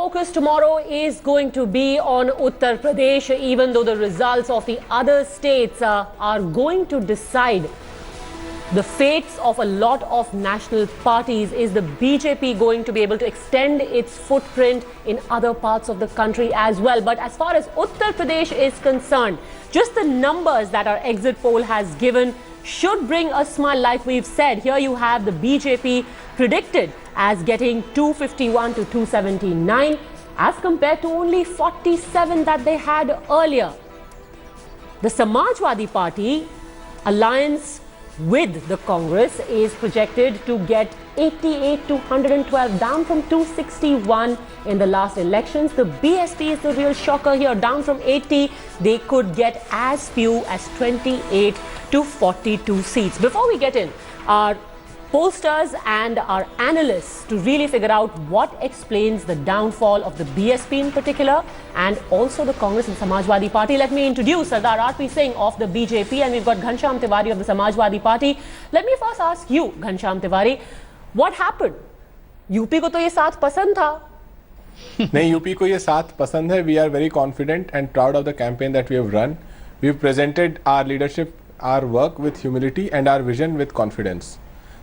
focus tomorrow is going to be on Uttar Pradesh, even though the results of the other states are going to decide the fates of a lot of national parties. Is the BJP going to be able to extend its footprint in other parts of the country as well? But as far as Uttar Pradesh is concerned, just the numbers that our exit poll has given should bring a smile. Like we've said, here you have the BJP predicted as getting 251 to 279 as compared to only 47 that they had earlier. The Samajwadi Party alliance with the Congress is projected to get 88 to 112, down from 261 in the last elections. The BSP is the real shocker here, down from 80. They could get as few as 28 to 42 seats. Before we get in, our pollsters and our analysts to really figure out what explains the downfall of the BSP in particular and also the Congress and Samajwadi Party. Let me introduce Sardar R.P. Singh of the BJP, and we've got Ghanshyam Tiwari of the Samajwadi Party. Let me first ask you, Ghanshyam Tiwari, what happened? UP को तो ये साथ पसंद था. नहीं, UP को ये साथ पसंद है. We are very confident and proud of the campaign that we have run. We've presented our leadership, our work with humility and our vision with confidence.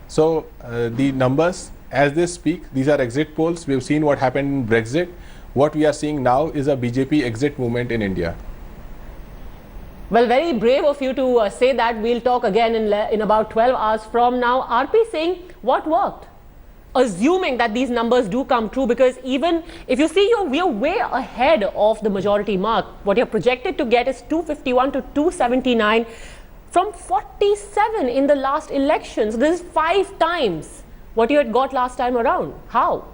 So the numbers as they speak, these are exit polls. We've seen what happened in Brexit. What we are seeing now is a BJP exit movement in India. Well, very brave of you to say that. We'll talk again in about 12 hours from now. RP Singh, what worked? Assuming that these numbers do come true, because even if you see, we're way ahead of the majority mark. What you're projected to get is 251 to 279 from 47 in the last election. So this is 5 times what you had got last time around. How?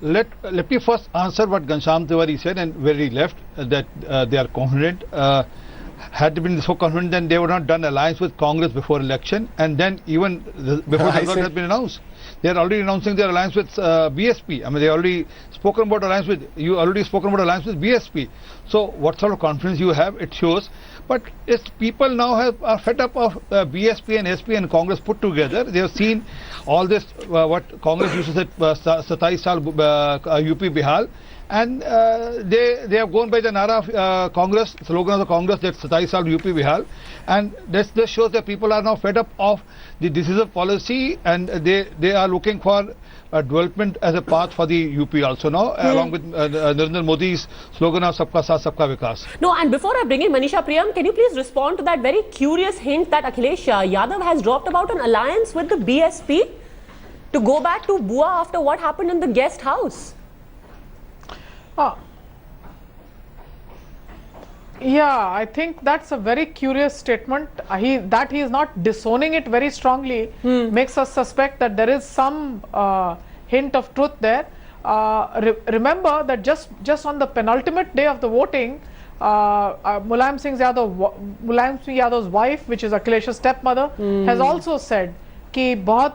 Let me first answer what Ghanshyam Tiwari said and where he left, that they are confident. Had they been so confident, then they would not have done alliance with Congress before election, and then even before the result has been announced. They are already announcing their alliance with BSP. I mean, they already spoken about alliance with, you already spoken about alliance with BSP. So what sort of confidence you have, it shows. But it's people now are fed up of BSP and SP and Congress put together. They have seen all this, what Congress used to say, 27 saal UP Bihar. And they have gone by the Nara of Congress, slogan of the Congress, that 27 saal UP Bihar. And this shows that people are now fed up of the decisive policy, and they are looking for development as a path for the UP also now, along with Narendra Modi's slogan of Sabka Saath, Sabka Vikas. No, and before I bring in Manisha Priyam, can you please respond to that very curious hint that Akhilesh Yadav has dropped about an alliance with the BSP to go back to Bua after what happened in the guest house? Yeah, I think that's a very curious statement. That he is not disowning it very strongly makes us suspect that there is some hint of truth there. Remember that just on the penultimate day of the voting, Mulayam Singh Yadav's wife, which is Akhilesh's stepmother, has also said कि बहुत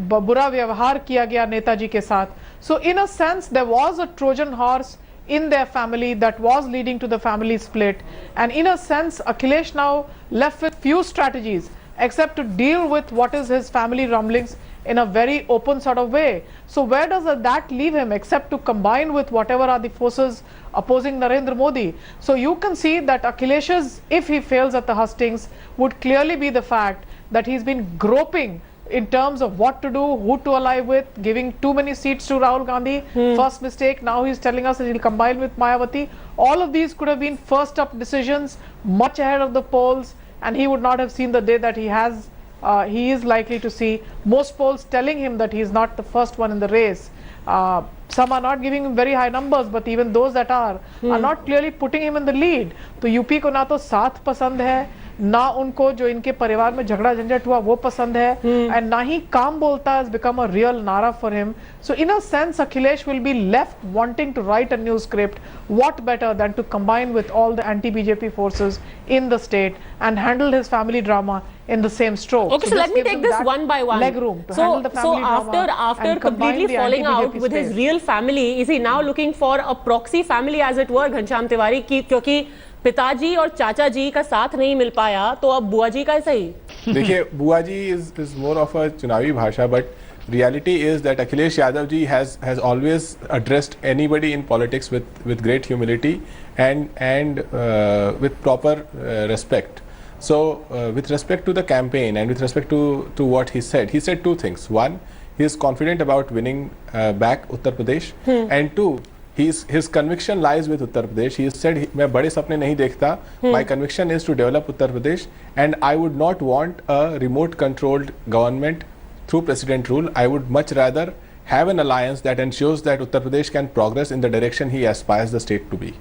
बुरा व्यवहार किया गया नेताजी के साथ. So in a sense there was a Trojan horse in their family that was leading to the family split, and in a sense Akhilesh now left with few strategies except to deal with what is his family rumblings in a very open sort of way. So where does that leave him except to combine with whatever are the forces opposing Narendra Modi? So you can see that Akhilesh's, if he fails at the hustings, would clearly be the fact that he's been groping in terms of what to do, who to ally with, giving too many seats to Rahul Gandhi. First mistake, now he's telling us that he'll combine with Mayawati. All of these could have been first up decisions, much ahead of the polls, and he would not have seen the day that he is likely to see. Most polls telling him that he's not the first one in the race. Some are not giving him very high numbers, but even those that are not clearly putting him in the lead. तो UP को ना तो साथ पसंद है, ना उनको जो इनके परिवार में झगड़ा झंझट हुआ वो पसंद है, and ना ही काम बोलता has become a real nara for him. So in a sense Akhilesh will be left wanting to write a new script. What better than to combine with all the anti-BJP forces in the state and handle his family drama in the same stroke. Okay, so let me take this one by one. Leg room to handle the family drama after completely falling out with his real family, is he now looking for a proxy family, as it were, Ghanshyam Tiwari? क्योंकि पिताजी और चाचा जी का साथ नहीं मिल पाया तो अब बुआ जी का सही. देखिए, बुआ जी is more of a चुनावी भाषा, but reality is that Akhilesh Yadav ji has always addressed anybody in politics with great humility and with proper respect. So with respect to the campaign and with respect to what he said two things. One, he is confident about winning back Uttar Pradesh, and two, his conviction lies with Uttar Pradesh. He said, मैं बड़े सपने नहीं देखता. My conviction is to develop Uttar Pradesh, and I would not want a remote controlled government through president rule. I would much rather have an alliance that ensures that Uttar Pradesh can progress in the direction he aspires the state to be.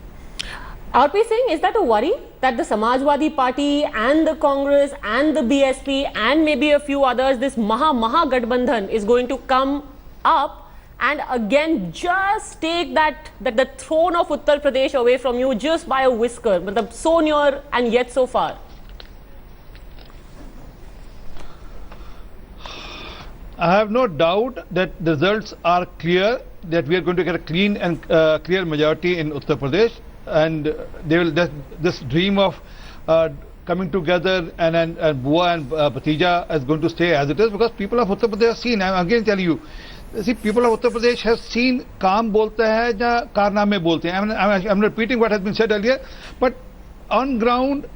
RP Singh, is that a worry that the Samajwadi Party and the Congress and the BSP and maybe a few others, this Maha Gadbandhan is going to come up and again just take the throne of Uttar Pradesh away from you just by a whisker, but so near and yet so far? I have no doubt that the results are clear, that we are going to get a clean and clear majority in Uttar Pradesh, and they will this dream of coming together and Bua and Bhatija is going to stay as it is, because people of Uttar Pradesh have seen. I am again telling you, see, people of Uttar Pradesh have seen काम बोलते हैं या कारनामे बोलते हैं. I'm repeating what has been said earlier, but on ground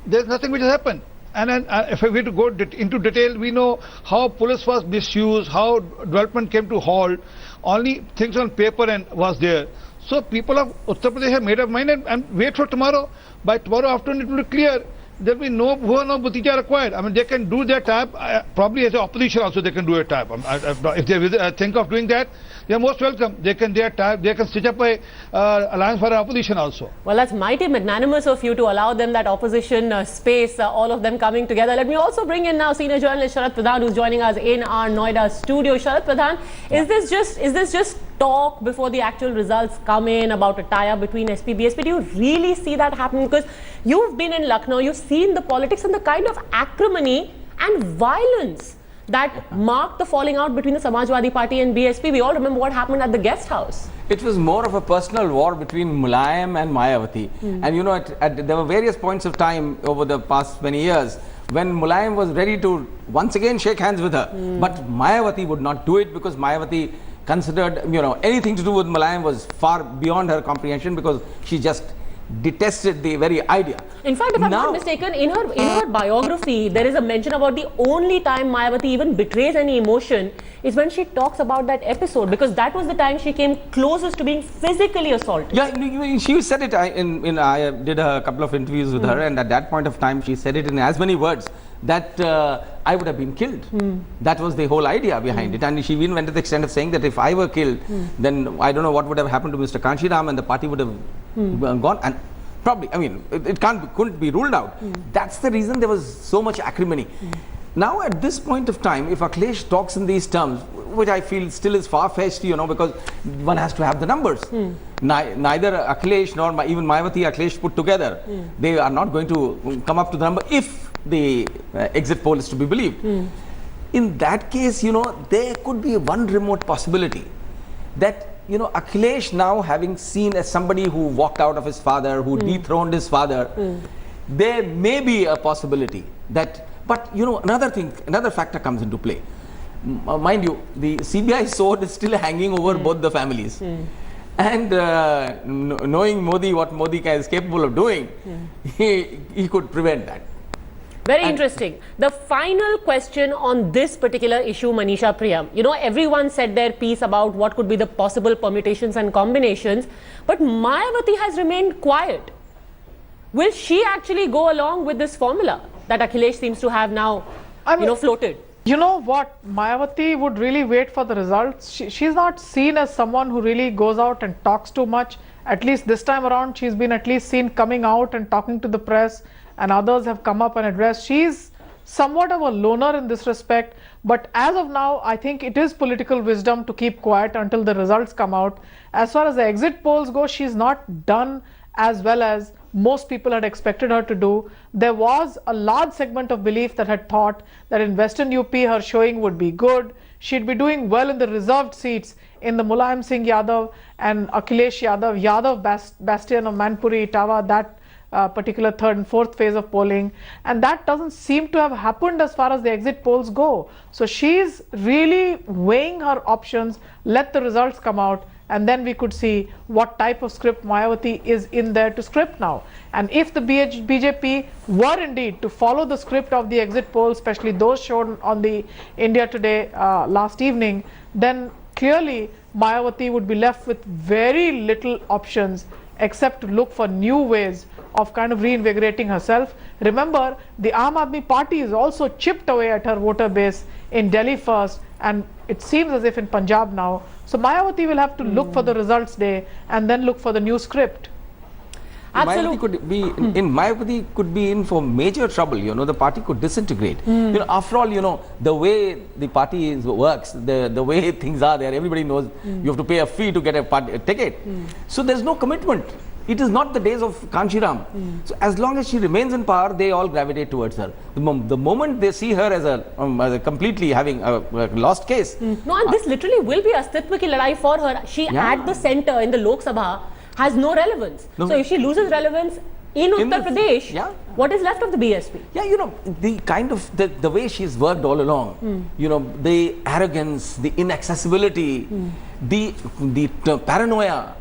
there is nothing which has happened. And then, if we were to go into detail, we know how police was misused, how development came to halt. Only things on paper and was there. So people of Uttar Pradesh have made up mind and wait for tomorrow. By tomorrow afternoon it will be clear. There will be no Bhatija required. I mean, they can do their tab. Probably as an opposition also they can do a tab. If they think of doing that, they are most welcome. They can stitch up a alliance for opposition also. Well, that's mighty magnanimous of you to allow them that opposition space, all of them coming together. Let me also bring in now senior journalist Sharad Pradhan, who's joining us in our Noida studio. Sharad Pradhan, is this just talk before the actual results come in about a tie-up between SP BSP? Do you really see that happening? Because you've been in Lucknow, you've seen the politics and the kind of acrimony and violence that marked the falling out between the Samajwadi Party and BSP. We all remember what happened at the guest house. It was more of a personal war between Mulayam and Mayawati. And you know, there were various points of time over the past many years when Mulayam was ready to once again shake hands with her. But Mayawati would not do it, because Mayawati considered, you know, anything to do with Mulayam was far beyond her comprehension, because she just detested the very idea. In fact, if I'm not mistaken, in her biography, there is a mention about the only time Mayawati even betrays any emotion is when she talks about that episode, because that was the time she came closest to being physically assaulted. Yeah, she said it. I did a couple of interviews with her, and at that point of time, she said it in as many words that I would have been killed. That was the whole idea behind it. And she even went to the extent of saying that if I were killed, then I don't know what would have happened to Mr. Kanshiram, and the party would have gone. And probably, I mean, it couldn't be ruled out. That's the reason there was so much acrimony. Now, at this point of time, if Akhilesh talks in these terms, which I feel still is far-fetched, you know, because one has to have the numbers. Neither Akhilesh nor even Mayawati, Akhilesh put together, they are not going to come up to the number if the exit poll is to be believed. In that case, you know, there could be one remote possibility that, you know, Akhilesh now having seen as somebody who walked out of his father, who dethroned his father, there may be a possibility that, but you know, another factor comes into play. Mind you, the CBI sword is still hanging over both the families. And knowing Modi, what Modi is capable of doing, he could prevent that. Very interesting. The final question on this particular issue, Manisha Priyam. You know, everyone said their piece about what could be the possible permutations and combinations, but Mayawati has remained quiet. Will she actually go along with this formula that Akhilesh seems to have now, floated? You know what? Mayawati would really wait for the results. She's not seen as someone who really goes out and talks too much. At least this time around, she's been at least seen coming out and talking to the press, and others have come up and addressed. She's somewhat of a loner in this respect, but as of now, I think it is political wisdom to keep quiet until the results come out. As far as the exit polls go, she's not done as well as most people had expected her to do. There was a large segment of belief that had thought that in Western UP her showing would be good. She'd be doing well in the reserved seats in the Mulayam Singh Yadav and Akhilesh Yadav, bastion of Manpuri, Itawa, particular third and fourth phase of polling, and that doesn't seem to have happened as far as the exit polls go. So she's really weighing her options, let the results come out, and then we could see what type of script Mayawati is in there to script now. And if the BJP were indeed to follow the script of the exit polls, especially those shown on the India Today last evening, then clearly Mayawati would be left with very little options except to look for new ways of kind of reinvigorating herself. Remember, the Aam Aadmi Party is also chipped away at her voter base in Delhi first, and it seems as if in Punjab now. So Mayawati will have to look for the results day and then look for the new script. Absolutely. Mayawati could be Mayawati could be in for major trouble. You know, the party could disintegrate. You know, after all, you know, the way the party works, the way things are there, everybody knows you have to pay a fee to get a ticket. So there's no commitment. It is not the days of Kanchiram. So as long as she remains in power, they all gravitate towards her. The moment they see her as a completely having a lost case. No, and this literally will be Astitva ki ladai for her. She at the center in the Lok Sabha has no relevance. No. So if she loses relevance in Uttar Pradesh, what is left of the BSP? Yeah, you know, the kind of the way she's worked all along, you know, the arrogance, the inaccessibility, the paranoia.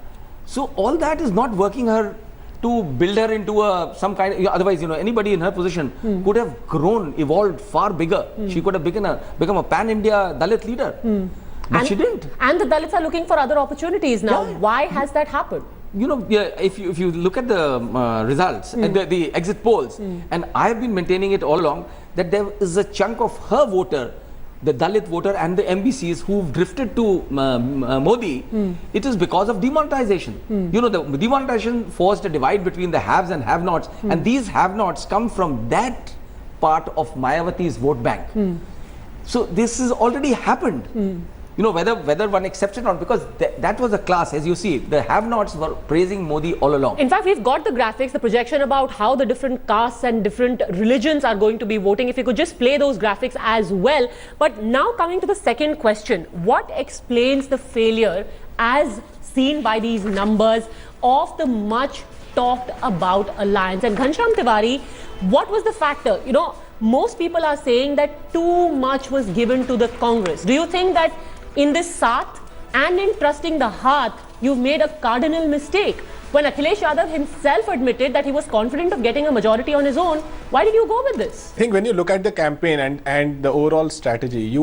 So all that is not working her to build her into some kind of, otherwise, you know, anybody in her position could have grown, evolved far bigger. She could have become a pan-India Dalit leader. But she didn't. And the Dalits are looking for other opportunities now. Why has that happened? You know, if you look at the results and the exit polls, and I have been maintaining it all along that there is a chunk of her voter, the Dalit voter and the MBCs who've drifted to Modi, it is because of demonetization. You know, the demonetization forced a divide between the haves and have-nots, and these have-nots come from that part of Mayawati's vote bank. So this has already happened. You know, whether one accepts it or not, because that was a class, as you see, the have-nots were praising Modi all along. In fact, we've got the graphics, the projection about how the different castes and different religions are going to be voting. If you could just play those graphics as well. But now coming to the second question, what explains the failure as seen by these numbers of the much talked about alliance? And Ghanshyam Tiwari, what was the factor? You know, most people are saying that too much was given to the Congress. Do you think that in this Saath and in trusting the Haath, you've made a cardinal mistake? When Akhilesh Yadav himself admitted that he was confident of getting a majority on his own, why did you go with this? I think when you look at the campaign and the overall strategy,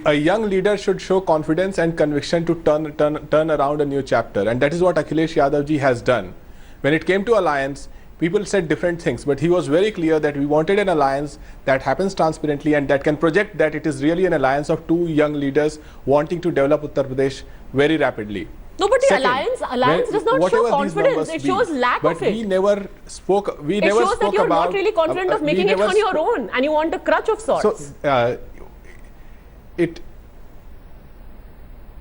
a young leader should show confidence and conviction to turn around a new chapter, and that is what Akhilesh Yadav ji has done. When it came to alliance, people said different things, but he was very clear that we wanted an alliance that happens transparently and that can project that it is really an alliance of two young leaders wanting to develop Uttar Pradesh very rapidly. No, but the alliance does not show confidence. It shows lack of it. But we never spoke. It shows that you're not really confident of making it on your own, and you want a crutch of sorts. So,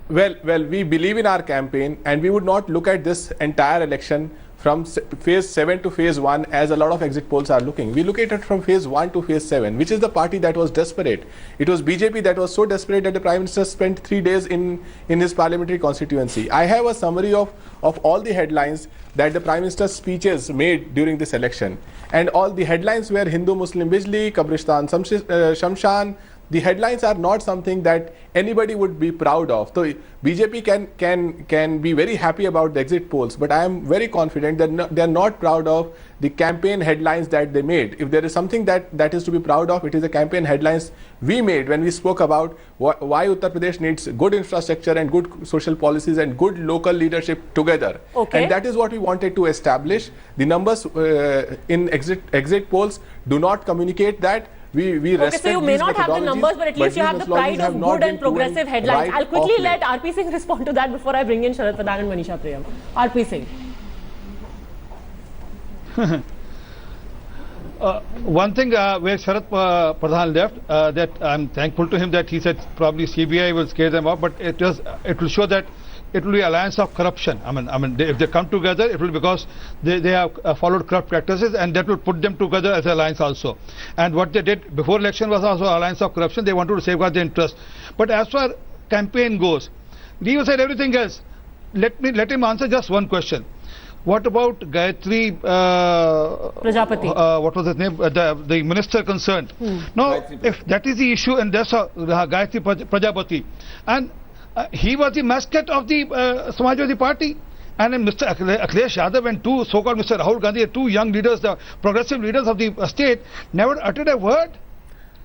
well, we believe in our campaign, and we would not look at this entire election from phase 7 to phase 1 as a lot of exit polls are looking. We look at it from phase 1 to phase 7, which is the party that was desperate. It was BJP that was so desperate that the Prime Minister spent 3 days in his parliamentary constituency. I have a summary of all the headlines that the Prime Minister's speeches made during this election. And all the headlines were Hindu Muslim Bijli, Kabristan Shamshan. The headlines are not something that anybody would be proud of. So BJP can be very happy about the exit polls, but I am very confident that they are not proud of the campaign headlines that they made. If there is something that is to be proud of, it is the campaign headlines we made when we spoke about why Uttar Pradesh needs good infrastructure and good social policies and good local leadership together. Okay. And that is what we wanted to establish. The numbers in exit polls do not communicate that. Okay, so you may not have the numbers, but at least you have the pride of good and progressive headlines. I'll quickly let RP Singh respond to that before I bring in Sharad Pradhan and Manisha Priyam. RP Singh. One thing where Sharad Pradhan left, that I'm thankful to him that he said probably CBI will scare them off, but it will show that it will be alliance of corruption. I mean, if they come together, it will be because they have followed corrupt practices, and that will put them together as an alliance also. And what they did before election was also alliance of corruption. They wanted to safeguard their interest. But as far campaign goes, Leo said everything else. Let him answer just one question. What about Gayatri Prajapati. What was his name? The minister concerned. No, if that is the issue, and that's Gayatri Prajapati, and he was the mascot of the Samajwadi Party. And then Mr. Akhilesh Yadav and two so-called Mr. Rahul Gandhi, two young leaders, the progressive leaders of the state, never uttered a word.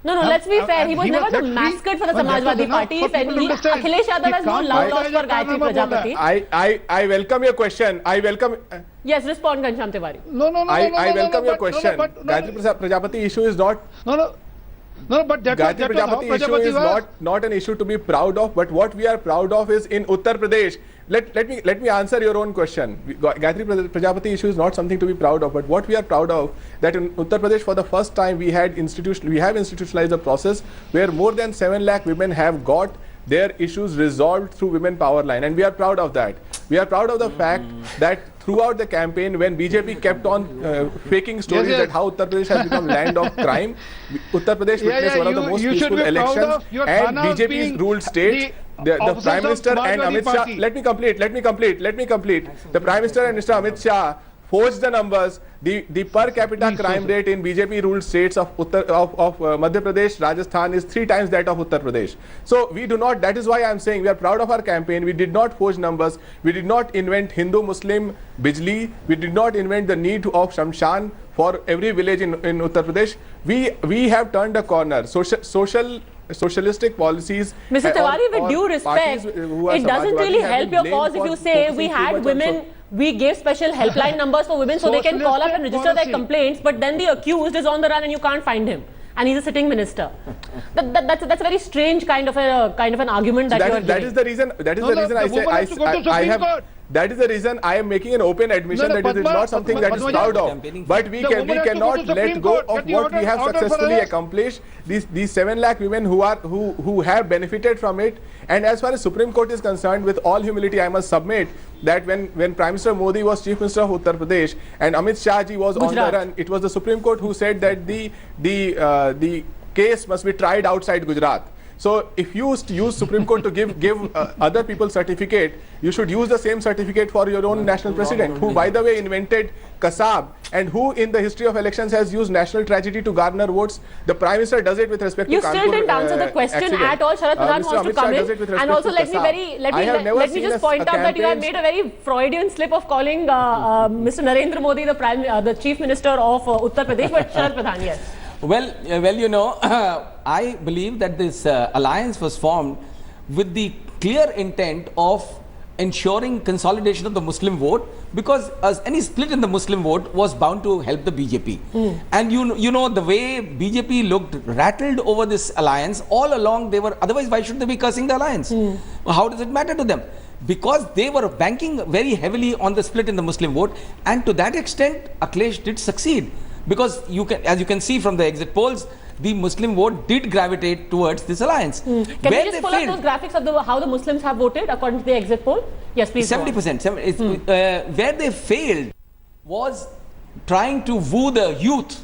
No, let's be fair. He was never the mascot for the Samajwadi Party. Akhilesh Yadav has no love lost for Gayatri Prajapati. I welcome your question. I welcome. Yes, respond, Ghanshyam Tiwari. I welcome your question. Gayatri Prajapati issue is not. No, but Gayatri Prajapati issue is not an issue to be proud of. But what we are proud of is in Uttar Pradesh. Let me answer your own question. Gayatri Prajapati issue is not something to be proud of. But what we are proud of, that in Uttar Pradesh for the first time we have institutionalized a process where more than 7 lakh women have got their issues resolved through women power line, and we are proud of that. We are proud of the fact that throughout the campaign, when BJP kept on faking stories that how Uttar Pradesh has become land of crime, Uttar Pradesh witnessed one of the most peaceful elections, and BJP's ruled state. The Prime Minister and Amit Shah, let me complete. The Prime Minister and Mr. Amit Shah forged the numbers. The per capita crime rate in BJP ruled states of Madhya Pradesh, Rajasthan is 3 times that of Uttar Pradesh. So we do not, that is why I am saying we are proud of our campaign. We did not forge numbers. We did not invent Hindu-Muslim Bijli. We did not invent the need of Shamshan for every village in Uttar Pradesh. We have turned a corner. Socialistic policies. Mr. Tiwari, with due respect, it doesn't really help your cause if you say we had women, we gave special helpline numbers for women so they can call up and register their complaints, but then the accused is on the run and you can't find him, and he's a sitting minister. That's a very strange kind of an argument that you are giving. That is the reason that is the reason I am making an open admission that it is not something that is proud of. But we cannot let go of what we have successfully accomplished. These 7 lakh women who have benefited from it. And as far as Supreme Court is concerned, with all humility, I must submit that when Prime Minister Modi was Chief Minister of Uttar Pradesh and Amit Shah ji was on the run, it was the Supreme Court who said that the case must be tried outside Gujarat. So if you use Supreme Court to give other people certificate, you should use the same certificate for your own national president, who by the way invented Kasab, and who in the history of elections has used national tragedy to garner votes. The Prime Minister does it with respect to Kanpur. You still didn't answer the question accident. At all. Sharad Pradhan wants to come in, and also let me just point out that you have made a very Freudian slip of calling Mr. Narendra Modi the Chief Minister of Uttar Pradesh, but Sharad Pradhan, yes. Well, you know, I believe that this alliance was formed with the clear intent of ensuring consolidation of the Muslim vote, because any split in the Muslim vote was bound to help the BJP. And you know the way BJP looked rattled over this alliance all along. They were, otherwise why should they be cursing the alliance? How does it matter to them? Because they were banking very heavily on the split in the Muslim vote, and to that extent Akhilesh did succeed. Because as you can see from the exit polls, the Muslim vote did gravitate towards this alliance. Can you just pull up those graphics of how the Muslims have voted according to the exit poll? Yes, please. 70%. Where they failed was trying to woo the youth,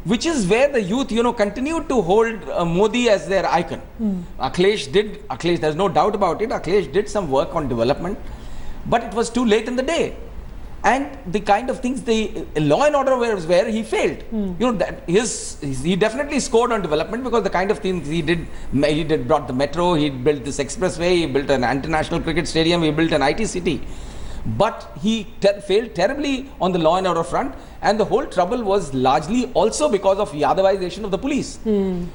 which is where the youth, continued to hold Modi as their icon. Akhilesh, there's no doubt about it, Akhilesh did some work on development, but it was too late in the day. And the kind of things, the law and order was where he failed. He definitely scored on development, because the kind of things he did brought the metro, he built this expressway, he built an international cricket stadium, he built an IT city. But he failed terribly on the law and order front, and the whole trouble was largely also because of Yadavization of the police. You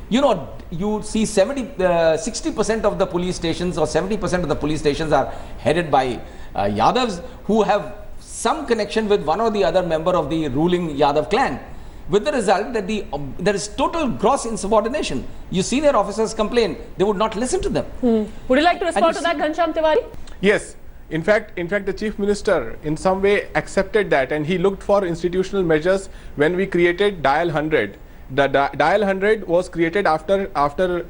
see 60% of the police stations or 70% of the police stations are headed by Yadavs who have some connection with one or the other member of the ruling Yadav clan, with the result that there is total gross insubordination. You see their officers complain, they would not listen to them. Would you like to respond to that, Ghanshyam Tiwari? Yes. In fact, the Chief Minister in some way accepted that, and he looked for institutional measures when we created Dial 100. The Dial 100 was created after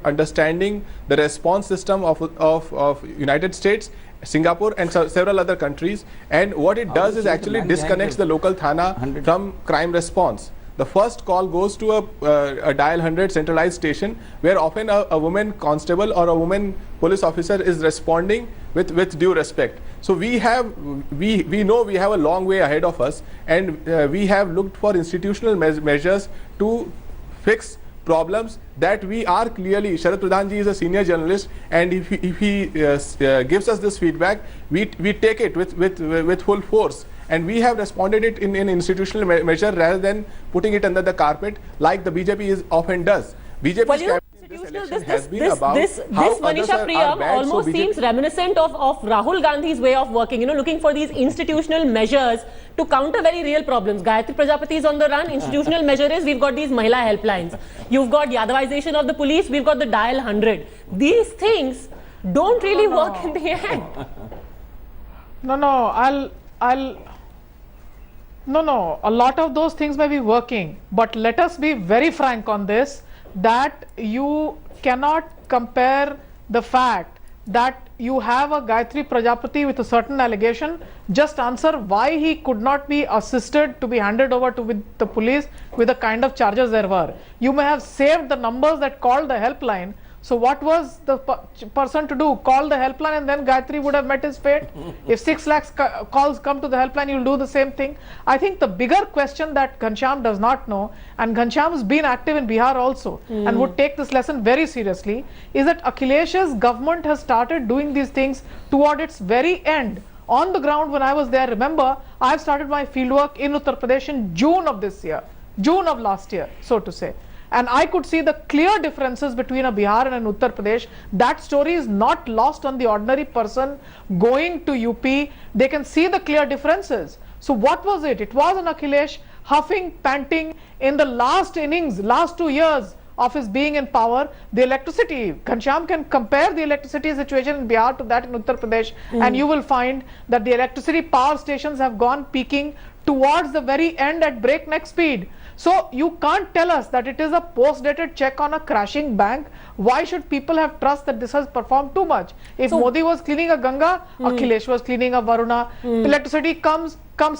understanding the response system of United States, Singapore and several other countries, and what it does is actually disconnects the local Thana from crime response. the first call goes to a dial 100 centralized station, where often a woman constable or a woman police officer is responding with due respect. So we know we have a long way ahead of us, and we have looked for institutional measures to fix problems that we are clearly. Sharad Pradhan ji is a senior journalist, and if he gives us this feedback, we take it with full force, and we have responded it in an institutional measure rather than putting it under the carpet like the BJP often does. BJP's Well, you know, this Manisha Priyam almost seems reminiscent of Rahul Gandhi's way of working, you know, looking for these institutional measures to counter very real problems. Gayatri Prajapati is on the run. Institutional measure is we've got these Mahila helplines. You've got Yadavization of the police. We've got the dial 100. These things don't really work in the end. No, a lot of those things may be working, but let us be very frank on this, that you cannot compare the fact that you have a Gayatri Prajapati with a certain allegation. Just answer why he could not be assisted to be handed over to the police with the kind of charges there were. You may have saved the numbers that called the helpline. So what was the person to do? Call the helpline, and then Gayatri would have met his fate. If 6 lakhs calls come to the helpline, you'll do the same thing. I think the bigger question that Ghanshyam does not know, and Ghanshyam has been active in Bihar also and would take this lesson very seriously, is that Akhilesh's government has started doing these things toward its very end. On the ground, when I was there, remember, I've started my fieldwork in Uttar Pradesh in June of this year, June of last year, so to say. And I could see the clear differences between a Bihar and an Uttar Pradesh. That story is not lost on the ordinary person going to UP. They can see the clear differences. So what was it? It was an Akhilesh huffing, panting in the last innings, last 2 years of his being in power. The electricity, Ghanshyam can compare the electricity situation in Bihar to that in Uttar Pradesh, and you will find that the electricity power stations have gone peaking towards the very end at breakneck speed. So you can't tell us that it is a post-dated check on a crashing bank. Why should people have trust that this has performed too much? If Modi was cleaning a Ganga, Akhilesh was cleaning a Varuna. Electricity comes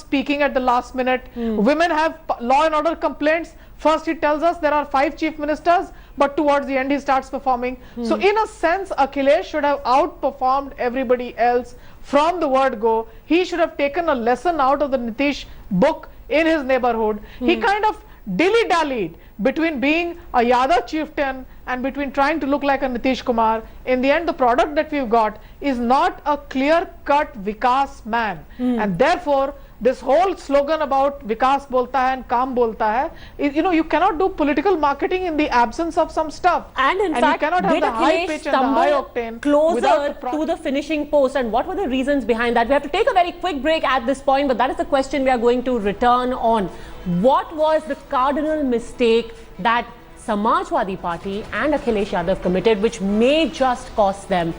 peaking at the last minute. Women have law and order complaints. First he tells us there are 5 chief ministers, but towards the end he starts performing. So in a sense, Akhilesh should have outperformed everybody else from the word go. He should have taken a lesson out of the Nitish book in his neighborhood. He kind of dilly-dallied between being a Yadav chieftain and between trying to look like a Nitish Kumar. In the end, the product that we've got is not a clear-cut Vikas man. And therefore, this whole slogan about Vikas bolta hai and Kaam bolta hai, you know, you cannot do political marketing in the absence of some stuff. And in fact, you cannot have the high pitch and the high octane closer to the finishing post. And what were the reasons behind that? We have to take a very quick break at this point, but that is the question we are going to return on. What was the cardinal mistake that Samajwadi Party and Akhilesh Yadav committed, which may just cost them